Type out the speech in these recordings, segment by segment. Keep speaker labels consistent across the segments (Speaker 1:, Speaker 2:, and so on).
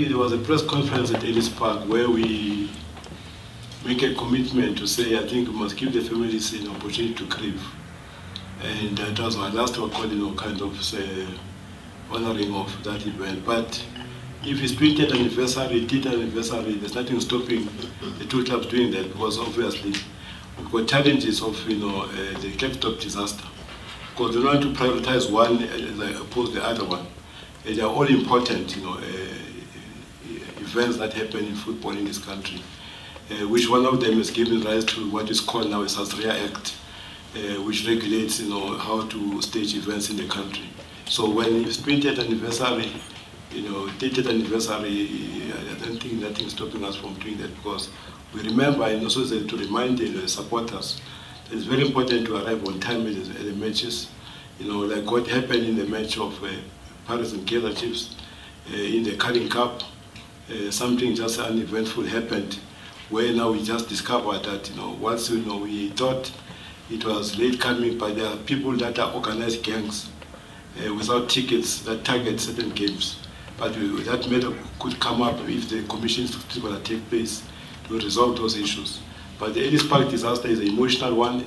Speaker 1: there was a press conference at Ellis Park where we make a commitment to say, I think we must give the families an opportunity to grieve. And that was my last call, kind of say, honoring of that event. But if it's 20th anniversary, 10th anniversary, there's nothing stopping the two clubs doing that, because obviously we've got challenges of the Cape disaster. Because they want to prioritize one as opposed to the other one. And they are all important, events that happen in football in this country. Which one of them has given rise to what is called now a Sasria Act, which regulates, how to stage events in the country. So when it's 20th anniversary, 30th anniversary, I don't think nothing's stopping us from doing that, because we remember, and also to remind the supporters that it's very important to arrive on time at the matches. Like what happened in the match of Paris and Kaizer Chiefs in the Carling Cup, something just uneventful happened, where now we just discovered that, once we thought it was late coming, but there are people that are organized gangs without tickets that target certain games. But that matter could come up if the commission is going to take place to resolve those issues. But the Ellis Park disaster is an emotional one,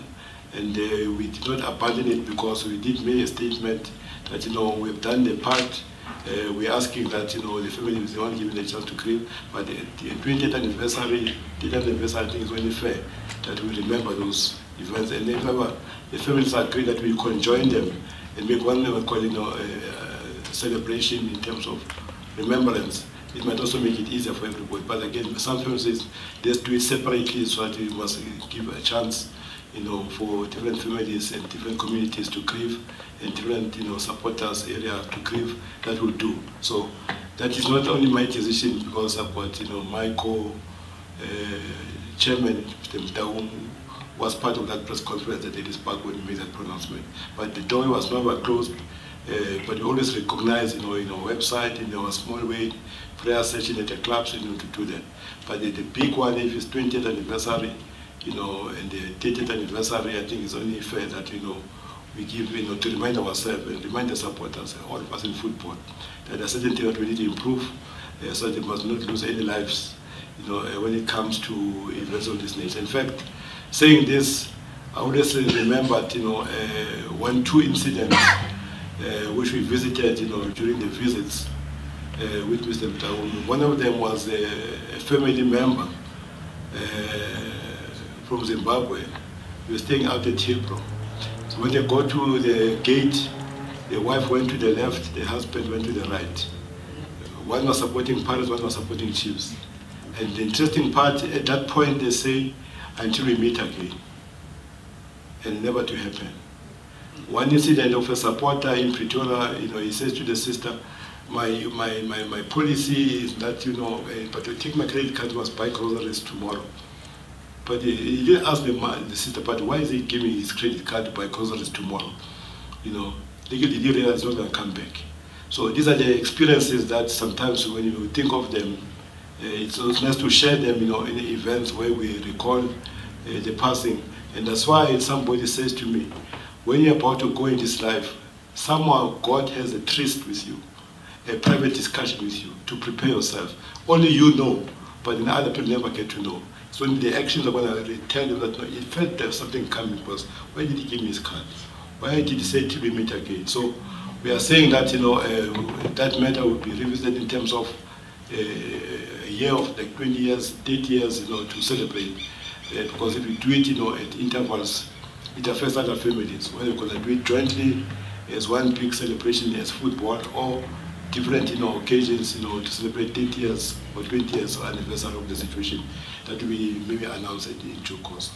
Speaker 1: and we did not abandon it because we did make a statement that we've done the part. We're asking that the family is the one given the chance to grieve. But the 20th anniversary, I think is only fair that we remember those events, and remember the families agree that we conjoin them and make one celebration in terms of remembrance. It might also make it easier for everybody. But again, some families say let's do it separately, so that we must give a chance, for different families and different communities to grieve, and different, supporters area to grieve. That will do. So that is not only my decision, because I've got, my co-chairman, Mr. Mtaung, was part of that press conference at Ellis Park when we made that pronouncement. But the door was never closed. But we always recognize, in our website, in our small way, prayer session at the clubs, to do that. But the big one, if it's 20th anniversary, and the 30th anniversary, I think it's only fair that, we give, to remind ourselves and remind the supporters, all of us in football, that there are certain things that we need to improve, so they must not lose any lives, when it comes to events of this nature. In fact, saying this, I always remembered, two incidents which we visited, during the visits with Mr. Mtaung. One of them was a family member from Zimbabwe. He was staying out at Hillbrow. So when they got to the gate, the wife went to the left, the husband went to the right. One was supporting Paris, one was supporting Chiefs. And the interesting part, at that point they say, until we meet again. And never to happen. One incident of a supporter in Pretoria, he says to the sister, my policy is that, but to take my credit card, must buy groceries tomorrow. But he didn't ask the sister, but why is he giving his credit card to buy groceries tomorrow? He didn't realize he's not going to come back. So these are the experiences that sometimes when you think of them, it's nice to share them, in events where we recall the passing. And that's why somebody says to me, when you're about to go in this life, somehow God has a tryst with you, a private discussion with you to prepare yourself. Only you know, but then other people never get to know. So in the actions are going to tell you that, no, he felt there's something coming, because why did he give me his card? Why did he say till we meet again? So we are saying that, that matter will be revisited in terms of a year of like 20 years, 30 years, to celebrate. Because if we do it, at intervals, it affects other families. Whether we're going to do it jointly as one big celebration as football, or different occasions to celebrate 30 years or 20 years anniversary of the situation, that we maybe announce it in due course.